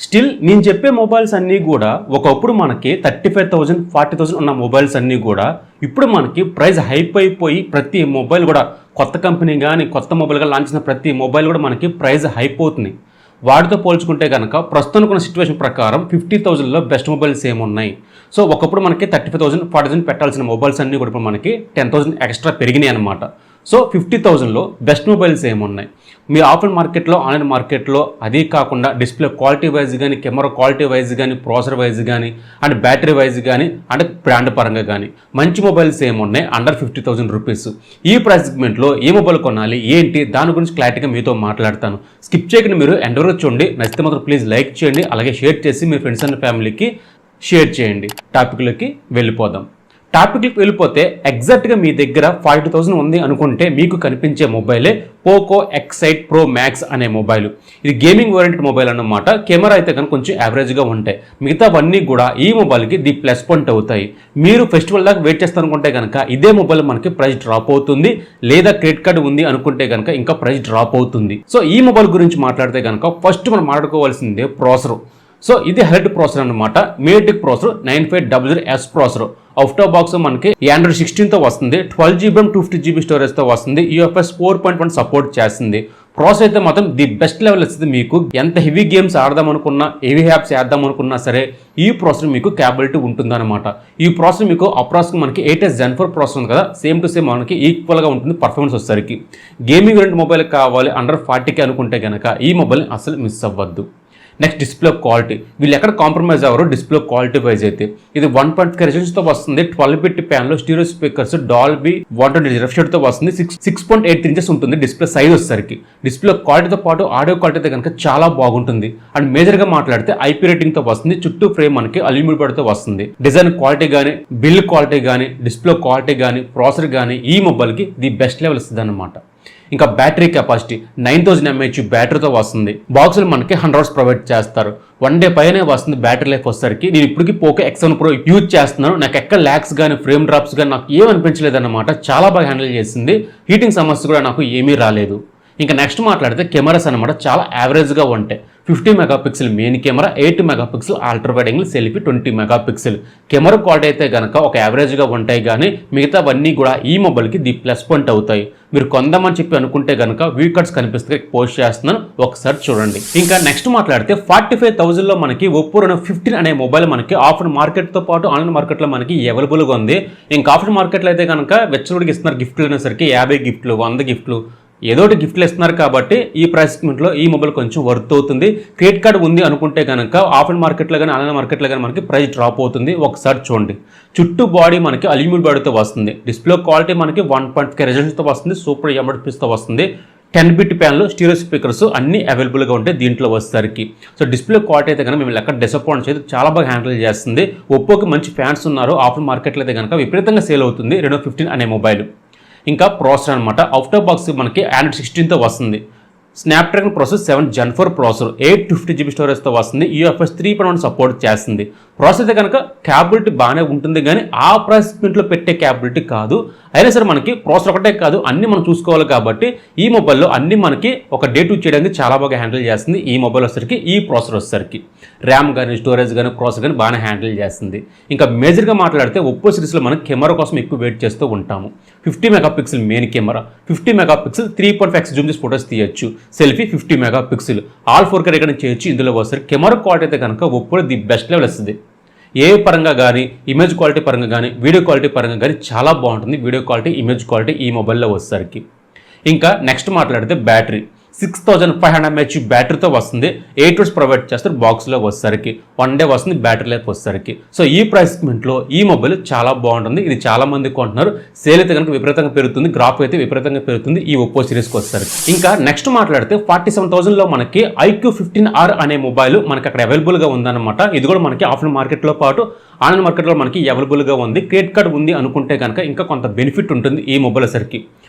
Still నేను చెప్పే mobiles అన్నీ కూడా ఒకప్పుడు మనకి 35,000 40,000 ఉన్న మొబైల్స్ అన్నీ కూడా ఇప్పుడు మనకి ప్రైస్ హైప్ అయిపోయి ప్రతి మొబైల్ కూడా కొత్త కంపెనీ కానీ కొత్త మొబైల్గా లాంచ్ చేసిన ప్రతి మొబైల్ కూడా మనకి ప్రైస్ హైప్ అవుతుంది. వాటితో పోల్చుకుంటే కనుక ప్రస్తుతం ఉన్న సిచ్యువేషన్ ప్రకారం 50,000లో బెస్ట్ మొబైల్స్ ఏమున్నాయి. సో ఒకప్పుడు మనకి 35,000 40,000 పెట్టాల్సిన మొబైల్స్ అన్నీ కూడా మనకి 10,000 ఎక్స్ట్రా పెరిగినాయి అనమాట. సో 50,000లో బెస్ట్ మొబైల్స్ ఏమున్నాయి, మీ ఆఫ్లైన్ మార్కెట్లో ఆన్లైన్ మార్కెట్లో అదే కాకుండా డిస్ప్లే క్వాలిటీ వైజ్ కానీ కెమెరా క్వాలిటీ వైజ్ కానీ ప్రాసెసర్ వైజ్ కానీ అండ్ బ్యాటరీ వైజ్ కానీ అండ్ బ్రాండ్ పరంగా కానీ మంచి మొబైల్స్ ఏమున్నాయి అండర్ 50,000 రూపీస్. ఈ ప్రైస్ సెగ్మెంట్లో ఏ మొబైల్ కొనాలి ఏంటి దాని గురించి క్లారిటీగా మీతో మాట్లాడతాను. స్కిప్ చేయకుండా మీరు ఎండ్ వరకు చూడండి. నచ్చితే మాత్రం ప్లీజ్ లైక్ చేయండి, అలాగే షేర్ చేసి మీ ఫ్రెండ్స్ అండ్ ఫ్యామిలీకి షేర్ చేయండి. టాపిక్లోకి వెళ్ళిపోదాం. టాపిక్కి వెళ్ళిపోతే ఎగ్జాక్ట్గా మీ దగ్గర 42,000 ఉంది అనుకుంటే మీకు కనిపించే మొబైలే పోకో X8 Pro Max అనే మొబైల్. ఇది గేమింగ్ ఓరియంటెడ్ మొబైల్ అన్నమాట. కెమెరా అయితే కనుక కొంచెం యావరేజ్గా ఉంటాయి. మిగతావన్నీ కూడా ఈ మొబైల్కి ది ప్లస్ పాయింట్ అవుతాయి. మీరు ఫెస్టివల్ దాకా వెయిట్ చేస్తారు అనుకుంటే కనుక ఇదే మొబైల్ మనకి ప్రైస్ డ్రాప్ అవుతుంది, లేదా క్రెడిట్ కార్డు ఉంది అనుకుంటే కనుక ఇంకా ప్రైస్ డ్రాప్ అవుతుంది. సో ఈ మొబైల్ గురించి మాట్లాడితే కనుక ఫస్ట్ మనం మాట్లాడుకోవాల్సిందే ప్రాసెసర్. సో ఇది హైలైట్ ప్రాసెసర్ అనమాట. MediaTek processor 9500S processor. Out of box మనకి Android 16తో వస్తుంది, 12GB RAM 250GB స్టోరేజ్తో వస్తుంది, UFS 4.1 సపోర్ట్ చేస్తుంది. ప్రాసెస్ అయితే మాత్రం ది బెస్ట్ లెవెల్ వస్తుంది. మీకు ఎంత హెవీ గేమ్స్ ఆడదాం అనుకున్నా, హెవీ యాప్స్ వేద్దాం అనుకున్నా సరే ఈ ప్రాసెసర్ మీకు క్యాపబిలిటీ ఉంటుందన్నమాట. ఈ ప్రాసెసర్ మీకు అప్రాక్సిమేట్ మనకి 8S Gen 4 ప్రాసెసర్ ఉంది కదా, సేమ్ టు సేమ్ మనకి ఈక్వల్గా ఉంటుంది పర్ఫార్మెన్స్ వచ్చేసరికి. గేమింగ్ వేరియంట్ మొబైల్ కావాలి అండర్ 40K అనుకుంటే కనుక ఈ మొబైల్ని అసలు మిస్ అవ్వద్దు. నెక్స్ట్ డిస్ప్లే క్వాలిటీ, వీళ్ళు ఎక్కడ కాంప్రమైజ్ అవ్వరు డిస్ప్లే క్వాలిటీ వైజ్ అయితే. ఇది 1.5 రెజల్యూషన్తో వస్తుంది, 12-bit ప్యాన్లో స్టీరియో స్పీకర్స్, డాల్బీ 120 రిఫ్రెష్తో వస్తుంది, 6.8 ఇంచెస్ ఉంటుంది డిస్ప్లే సైజ్ వచ్చేసరికి. డిస్ప్లే క్వాలిటీతో పాటు ఆడియో క్వాలిటీ అయితే కనుక చాలా బాగుంటుంది. అండ్ మేజర్గా మాట్లాడితే IP రేటింగ్తో వస్తుంది, చుట్టూ ఫ్రేమ్ మనకి అల్యూమినియం పడితో వస్తుంది. డిజైన్ క్వాలిటీ కానీ, బిల్డ్ క్వాలిటీ కానీ, డిస్ప్లే క్వాలిటీ కానీ, ప్రాసెసర్ కానీ ఈ మొబైల్కి ది బెస్ట్ లెవెల్ ఇస్తుంది అనమాట. ఇంకా బ్యాటరీ కెపాసిటీ 9000 mAh బ్యాటరీతో వస్తుంది. బాక్సులు మనకి 100 hours ప్రొవైడ్ చేస్తారు. 1 day పైనే వస్తుంది బ్యాటరీ లైఫ్ వచ్చేసరికి. నేను ఇప్పటికీ పోకో X7 Pro యూజ్ చేస్తున్నాను. నాకు ఎక్కడ ల్యాక్స్ కానీ ఫ్రేమ్ డ్రాప్స్ కానీ నాకు ఏం అనిపించలేదు అన్నమాట. చాలా బాగా హ్యాండిల్ చేసింది. హీటింగ్ సమస్య కూడా నాకు ఏమీ రాలేదు. ఇంకా నెక్స్ట్ మాట్లాడితే కెమెరాస్ అనమాట చాలా యావరేజ్గా ఉంటాయి. 50 megapixel main camera, 8 megapixel ultra wide angle selfie, 20 megapixel. Camera quality అయితే కనుక ఒక యావరేజ్గా ఉంటాయి, కానీ మిగతావన్నీ కూడా ఈ మొబైల్కి ది ప్లస్ పాయింట్ అవుతాయి. మీరు కొందామని చెప్పి అనుకుంటే కనుక వ్యూ కట్స్ కనిపిస్తే పోస్ట్ చేస్తున్నాను, ఒకసారి చూడండి. ఇంకా నెక్స్ట్ మాట్లాడితే 45,000లో మనకి ఒప్పో Reno 15 అనే మొబైల్ మనకి ఆఫ్లైన్ మార్కెట్తో పాటు ఆన్లైన్ మార్కెట్లో మనకి అవైలబుల్గా ఉంది. ఇంకా ఆఫ్లైన్ మార్కెట్లో అయితే కనుక వెచ్చడికి ఇస్తున్నారు గిఫ్ట్లు అనేసరికి 50 గిఫ్ట్లు 100 గిఫ్ట్లు ఏదో ఒకటి గిఫ్ట్లు ఇస్తున్నారు. కాబట్టి ఈ ప్రైస్ సెగ్మెంట్లో ఈ మొబైల్ కొంచెం వర్త్ అవుతుంది. క్రెడిట్ కార్డు ఉంది అనుకుంటే కనుక ఆఫ్లైన్ మార్కెట్లో కానీ ఆన్లైన్ మార్కెట్లో కానీ మనకి ప్రైస్ డ్రాప్ అవుతుంది. ఒకసారి చూడండి. చుట్టూ బాడీ మనకి అల్యూమినియం బాడీతో వస్తుంది. డిస్ప్లే క్వాలిటీ మనకి 1.5K రెజల్యూషన్తో వస్తుంది, సూపర్ AMOLED తో వస్తుంది. 10-bit ప్యాన్లో స్టీరియో స్పీకర్స్ అన్ని అవైలబుల్గా ఉంటాయి దీంట్లో వచ్చేసరికి. సో డిస్ప్లే క్వాలిటీ అయితే కనుక మేము ఎక్కడ డిసప్పాయింట్ చేయదు, చాలా బాగా హ్యాండిల్ చేస్తుంది. ఒప్పోకి మంచి ఫ్యాన్స్ ఉన్నారు. ఆఫ్లైన్ మార్కెట్లో అయితే కనుక విపరీతంగా సేల్ అవుతుంది Reno 15 అనే మొబైల్. ఇంకా ప్రాసెసర్ అనమాట. అవుట్ ఆఫ్ బాక్స్ మనకి Android 16తో వస్తుంది. Snapdragon processor 7 Gen 4 processor, 850GB స్టోరేజ్తో వస్తుంది, UFS 3.1 సపోర్ట్ చేస్తుంది. ప్రాసెసర్ అయితే కనుక క్యాపబిలిటీ బాగానే ఉంటుంది, కానీ ఆ ప్రైస్ సెగ్మెంట్లో పెట్టే క్యాపబిలిటీ కాదు. అయినా సరే మనకి ప్రాసెసర్ ఒకటే కాదు అన్ని మనం చూసుకోవాలి. కాబట్టి ఈ మొబైల్లో అన్ని మనకి ఒక డే టు చేయడానికి చాలా బాగా హ్యాండిల్ చేస్తుంది. ఈ మొబైల్ వచ్చేసరికి ఈ ప్రాసెసర్ వచ్చేసరికి ర్యామ్ కానీ స్టోరేజ్ కానీ ప్రాసెసర్ కానీ బాగానే హ్యాండిల్ చేస్తుంది. ఇంకా మేజర్గా మాట్లాడితే ఒప్పో సిరీస్లో మనం కెమెరా కోసం ఎక్కువ వెయిట్ చేస్తూ ఉంటాము. 50 megapixel main camera, 50 megapixel 3.5x Zoom చేసి ఫోటోస్ తీయచ్చు. Selfie 50 megapixel, all 4K recording చేయొచ్చు. ఇందులో వస్తారు కెమెరా క్వాలిటీ అయితే కనుక ఒప్పో ది బెస్ట్ లెవెల్ వస్తుంది. ఏ పరంగా కానీ ఇమేజ్ క్వాలిటీ పరంగా కానీ వీడియో క్వాలిటీ పరంగా కానీ చాలా బాగుంటుంది. వీడియో క్వాలిటీ ఇమేజ్ క్వాలిటీ ఈ మొబైల్లో వచ్చేసరికి. ఇంకా నెక్స్ట్ మాట్లాడితే బ్యాటరీ 6500 mAh బ్యాటరీతో వస్తుంది. 8 hours ప్రొవైడ్ చేస్తారు బాక్స్లో వచ్చేసరికి. 1 day వస్తుంది బ్యాటరీ లైఫ్ వచ్చేసరికి. సో ఈ ప్రైస్ సెగ్మెంట్లో ఈ మొబైల్ చాలా బాగుంటుంది. ఇది చాలా మంది కొంటున్నారు. సేల్ అయితే కనుక విపరీతంగా పెరుగుతుంది, గ్రాఫ్ అయితే విపరీతంగా పెరుగుతుంది ఈ ఒప్పో సిరీస్కి వచ్చేసరికి. ఇంకా నెక్స్ట్ మాట్లాడితే 47,000లో మనకి iQOO 15R అనే మొబైల్ మనకి అక్కడ అవైలబుల్గా ఉందన్నమాట. ఇది కూడా మనకి ఆఫ్లైన్ మార్కెట్లో పాటు ఆన్లైన్ మార్కెట్లో మనకి అవైలబుల్గా ఉంది. క్రెడిట్ కార్డు ఉంది అనుకుంటే కనుక ఇంకా కొంత బెనిఫిట్ ఉంటుంది ఈ మొబైల్ సరికి.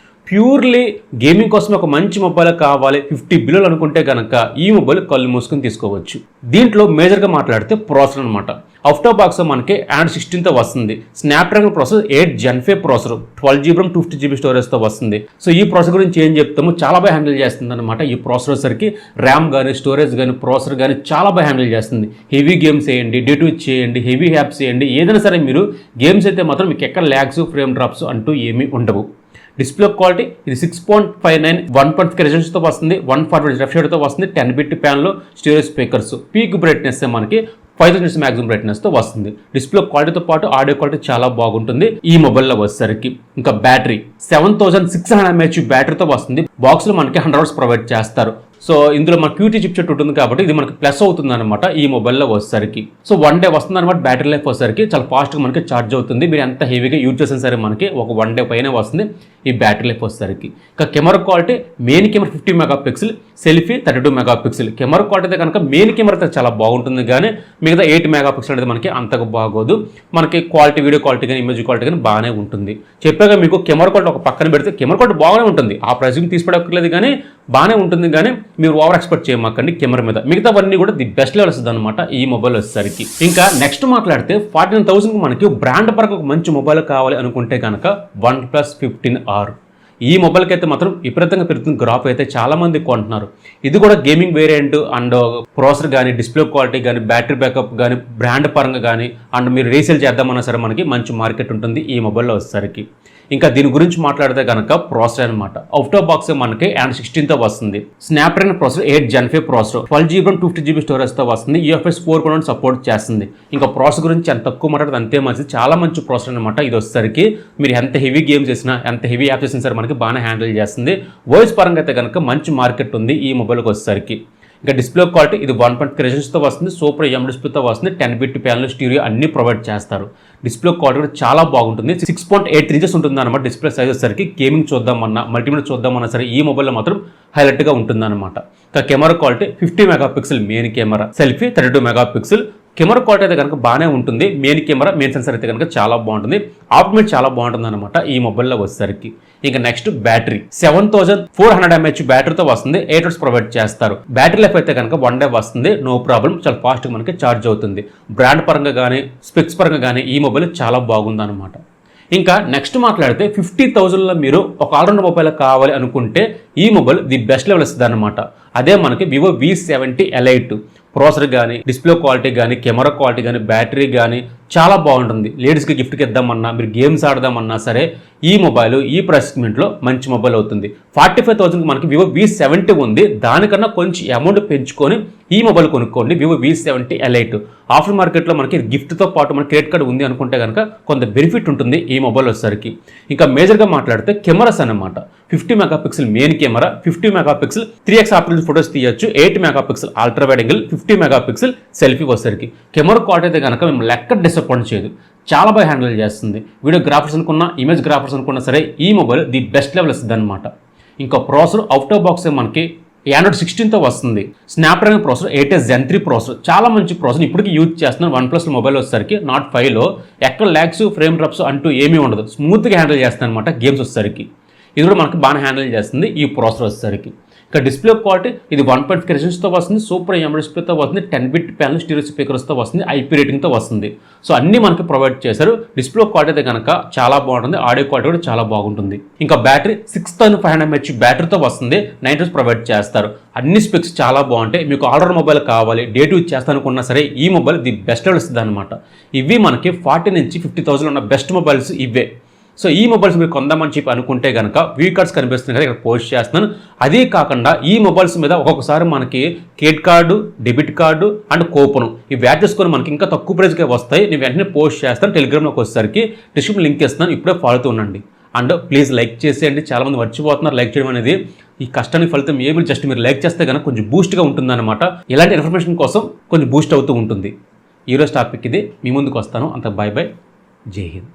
ప్యూర్లీ గేమింగ్ కోసం ఒక మంచి మొబైల్ కావాలి 50 బిలియన్లు అనుకుంటే కనుక ఈ మొబైల్ కళ్ళు మూసుకొని తీసుకోవచ్చు. దీంట్లో మేజర్గా మాట్లాడితే ప్రాసెసర్ అనమాట. అవుట్ ఆఫ్ బాక్స్ మనకి Android 16తో వస్తుంది. Snapdragon processor 8 Gen 5 processor 12GB RAM 250GB స్టోరేజ్తో వస్తుంది. సో ఈ ప్రాసెసర్ గురించి ఏం చెప్తాము, చాలా బాగా హ్యాండిల్ చేస్తుంది అనమాట. ఈ ప్రాసెసర్కి ర్యామ్ కానీ స్టోరేజ్ కానీ ప్రాసెసర్ కానీ చాలా బాగా హ్యాండిల్ చేస్తుంది. హెవీ గేమ్స్ చేయండి, డే2 చేయండి, హెవీ యాప్స్ చేయండి, ఏదైనా సరే మీరు గేమ్స్ అయితే మాత్రం మీకు ఎక్కడ ల్యాగ్స్ ఫ్రేమ్ డ్రాప్స్ అంటూ ఏమీ ఉండవు. డిస్ప్లే క్వాలిటీ ఇది 6.59 1.5 రెజల్యూషన్తో వస్తుంది, 140 రిఫ్రెష్ రేట్తో వస్తుంది, 10-bit ప్యాన్లో స్టీరియో స్పీకర్స్, పీక్ బ్రైట్నెస్ మనకి 5000 మ్యాక్సిమం బ్రైట్నెస్తో వస్తుంది. డిస్ప్లే క్వాలిటీతో పాటు ఆడియో క్వాలిటీ చాలా బాగుంటుంది ఈ మొబైల్లో వచ్చేసరికి. ఇంకా బ్యాటరీ 7600 mAh బ్యాటరీతో వస్తుంది. బాక్స్లో మనకి 100 hours ప్రొవైడ్ చేస్తారు. సో ఇందులో మన QT చిప్సెట్ ఉంటుంది కాబట్టి ఇది మనకి ప్లస్ అవుతుంది అనమాట ఈ మొబైల్లో వచ్చేసరికి. సో 1 day వస్తుంది అనమాట. బ్యాటరీ లైఫ్ వచ్చేసరికి చాలా ఫాస్ట్గా మనకి ఛార్జ్ అవుతుంది. మీరు ఎంత హెవీగా యూజ్ చేసినా సరే మనకి ఒక 1 day పైన వస్తుంది ఈ బ్యాటరీ లైఫ్ వచ్చేసరికి. ఇంకా camera quality main camera 50 MP, selfie 32 MP. Camera quality అయితే కనుక మెయిన్ కెమెరా అయితే చాలా బాగుంటుంది, కానీ మిగతా 8 MP అనేది మనకి అంతగా బాగోదు. మనకి క్వాలిటీ వీడియో క్వాలిటీ కానీ ఇమేజ్ క్వాలిటీ కానీ బాగానే ఉంటుంది. చెప్పాక మీకు కెమెరా క్వాలిటీ ఒక పక్కన పెడితే కెమెరా క్వాలిటీ బాగానే ఉంటుంది. ఆ ప్రైసింగ్ తీసుకోవట్లేదు కానీ బాగానే ఉంటుంది, కానీ మీరు ఓవర్ ఎక్స్పెక్ట్ చేయమాకండి కెమెరా మీద. మిగతావన్నీ కూడా ది బెస్ట్ లెవెల్ వస్తుంది అనమాట ఈ మొబైల్ వచ్చేసరికి. ఇంకా నెక్స్ట్ మాట్లాడితే 49,000 మనకి బ్రాండ్ పరంగా ఒక మంచి మొబైల్ కావాలి అనుకుంటే కనుక OnePlus 15R. ఈ మొబైల్కి అయితే మాత్రం విపరీతంగా పెరుగుతుంది గ్రాఫ్ అయితే, చాలా మంది కొంటున్నారు. ఇది కూడా గేమింగ్ వేరియంట్ అండ్ ప్రాసెసర్ కానీ డిస్ప్లే క్వాలిటీ కానీ బ్యాటరీ బ్యాకప్ కానీ బ్రాండ్ పరంగా కానీ అండ్ మీరు రీసేల్ చేద్దామన్నా సరే మనకి మంచి మార్కెట్ ఉంటుంది ఈ మొబైల్లో వచ్చేసరికి. ఇంకా దీని గురించి మాట్లాడితే కనుక ప్రాసెసర్ అనమాట. అవుట్ ఆఫ్ బాక్స్ మనకి Android 16తో వస్తుంది. Snapdragon processor 8 Gen 5 processor 12GB RAM 250GB స్టోరేజ్తో వస్తుంది. UFS 4.1 సపోర్ట్ చేస్తుంది. ఇంకా ప్రాసెసర్ గురించి ఎంత తక్కువ మాట్లాడితే అంతే మంచిది, చాలా మంచి ప్రాసెసర్ అనమాట ఇది వచ్చేసరికి. మీరు ఎంత హెవీ గేమ్స్ చేసినా ఎంత హెవీ యాప్ చేసినా సరే మనకి బాగానే హ్యాండిల్ చేస్తుంది. వాయిస్ పరంగా అయితే కనుక మంచి మార్కెట్ ఉంది ఈ మొబైల్కి వచ్చేసరికి. ఇంకా డిస్ప్లే క్వాలిటీ ఇది 1.3 రెజల్యూషన్తో వస్తుంది, సూపర్ ఎం డిస్ప్లేతో వస్తుంది, 10-bit ప్యానల్ స్టీరియో అన్ని ప్రొవైడ్ చేస్తారు. డిస్ప్లే క్వాలిటీ కూడా చాలా బాగుంటుంది. 6.8 inches ఉంటుంది అనమాట డిస్ప్లే సైజ్ వచ్చేసరికి. గేమింగ్ చూద్దామన్నా మల్టీమీడియా చూద్దామన్నా సరే ఈ మొబైల్లో మాత్రం హైలైట్గా ఉంటుంది అనమాట. ఇంకా camera quality 50 MP main camera, selfie 32 MP. Camera quality అయితే కనుక బాగానే ఉంటుంది. మెయిన్ కెమెరా మెయిన్ సెన్సర్ అయితే కనుక చాలా బాగుంటుంది. ఆప్టిమేట్ చాలా బాగుంటుంది అనమాట ఈ మొబైల్లో వచ్చేసరికి. ఇంకా నెక్స్ట్ బ్యాటరీ 7400 mAh బ్యాటరీతో వస్తుంది. 8 hours ప్రొవైడ్ చేస్తారు. బ్యాటరీ లైఫ్ అయితే కనుక 1 day వస్తుంది, నో ప్రాబ్లం. చాలా ఫాస్ట్గా మనకి ఛార్జ్ అవుతుంది. బ్రాండ్ పరంగా కానీ స్పెక్స్ పరంగా కానీ ఈ మొబైల్ చాలా బాగుంది అనమాట. ఇంకా నెక్స్ట్ మాట్లాడితే 50,000లో మీరు ఒక ఆల్రౌండర్ మొబైల్ కావాలి అనుకుంటే ఈ మొబైల్ ది బెస్ట్ లెవెల్ వస్తుంది అనమాట. అదే మనకి Vivo V70 Lite. ప్రాసెసర్ కానీ డిస్ప్లే క్వాలిటీ కానీ కెమెరా క్వాలిటీ కానీ బ్యాటరీ కానీ చాలా బాగుంటుంది. లేడీస్కి గిఫ్ట్కి ఇద్దామన్నా మీరు గేమ్స్ ఆడదామన్నా సరే ఈ మొబైల్ ఈ ప్రైస్ సెగ్మెంట్లో మంచి మొబైల్ అవుతుంది. 45,000కి మనకి Vivo V70 ఉంది. దానికన్నా కొంచెం అమౌంట్ పెంచుకొని ఈ మొబైల్ కొనుక్కోండి, Vivo V70 Lite. ఆఫ్టర్ మార్కెట్లో మనకి గిఫ్ట్తో పాటు మన క్రెడిట్ కార్డు ఉంది అనుకుంటే కనుక కొంత బెనిఫిట్ ఉంటుంది ఈ మొబైల్ వచ్చేసరికి. ఇంకా మేజర్గా మాట్లాడితే కెమెరాస్ అన్నమాట. 50 MP main camera, 50 MP 3x optical photos తీయచ్చు, 8 MP ultra wide angle, 50 MP selfie వచ్చేసరికి. కెమెరా క్వాలిటీ అయితే కనుక మేము లెక్క డిసప్పాయింట్ చేయదు, చాలా బాగా హ్యాండిల్ చేస్తుంది. వీడియో గ్రాఫర్స్ అనుకున్నా ఇమేజ్ గ్రాఫర్స్ అనుకున్నా సరే ఈ మొబైల్ ది బెస్ట్ లెవెల్ వస్తుంది అనమాట. ఇంకా ప్రాసెసర్ అవుట్ ఆఫ్ బాక్స్ మనకి Android 16తో వస్తుంది. స్నాప్డ్రాగన్ ప్రాసెసర్ 8 Gen 3 ప్రాసెసర్ చాలా మంచి ప్రాసెసర్. ఇప్పటికీ యూజ్ చేస్తున్నాను. OnePlus మొబైల్ వచ్చేసరికి Note 5లో ఎక్కడ ల్యాగ్స్ ఫ్రేమ్ డ్రాప్స్ అంటూ ఏమీ ఉండదు, స్మూత్గా హ్యాండిల్ చేస్తాను అనమాట గేమ్స్ వచ్చేసరికి. ఇది కూడా మనకి బాగా హ్యాండిల్ చేస్తుంది ఈ ప్రాసెసర్ వచ్చేసరికి. ఇక డిస్ప్లే క్వాలిటీ ఇది 1.5 రెజల్యూషన్తో వస్తుంది, సూపర్ ఎం డిస్ప్లేతో వస్తుంది, 10-bit ప్యానల్ స్టీరియో స్పీకర్స్తో వస్తుంది, IP రేటింగ్తో వస్తుంది. సో అన్నీ మనకి ప్రొవైడ్ చేశారు. డిస్ప్లే క్వాలిటీ అయితే కనుక చాలా బాగుంటుంది, ఆడియో క్వాలిటీ కూడా చాలా బాగుంటుంది. ఇంకా బ్యాటరీ 6500 mAh బ్యాటరీతో వస్తుంది, 9 hours ప్రొవైడ్ చేస్తారు. అన్ని స్పెక్స్ చాలా బాగుంటాయి. మీకు ఆల్రౌండర్ మొబైల్ కావాలి, డే2 చేస్తానుకున్నా సరే ఈ మొబైల్ ది బెస్ట్ లెవెల్ ఇస్తుంది అనమాట. ఇవి మనకి 40 నుంచి 50,000 ఉన్న బెస్ట్ మొబైల్స్ ఇవే. సో ఈ మొబైల్స్ మీరు కొందామని చెప్పి అనుకుంటే కనుక వ్యూ కార్డ్స్ కనిపిస్తున్నాయి కదా, ఇక్కడ పోస్ట్ చేస్తున్నాను. అదే కాకుండా ఈ మొబైల్స్ మీద ఒక్కొక్కసారి మనకి credit card, debit card and coupon ఇవి యాడ్ చేసుకొని మనకి ఇంకా తక్కువ ప్రైస్గా వస్తాయి. నేను వెంటనే పోస్ట్ చేస్తాను. టెలిగ్రామ్లోకి వచ్చేసరికి డిస్క్రిప్షన్ లింక్ ఇస్తాను, ఇప్పుడే ఫాలో ఉండండి. అండ్ ప్లీజ్ లైక్ చేసేయండి, చాలామంది మర్చిపోతున్నారు లైక్ చేయడం అనేది. ఈ కష్టానికి ఫలితం ఏమి జస్ట్ మీరు లైక్ చేస్తే కనుక కొంచెం బూస్ట్గా ఉంటుందన్నమాట. ఇలాంటి ఇన్ఫర్మేషన్ కోసం కొంచెం బూస్ట్ అవుతూ ఉంటుంది. ఈరోజు టాపిక్ ఇది, మీ ముందుకు వస్తాను. అంత బాయ్ బాయ్, జై హింద్.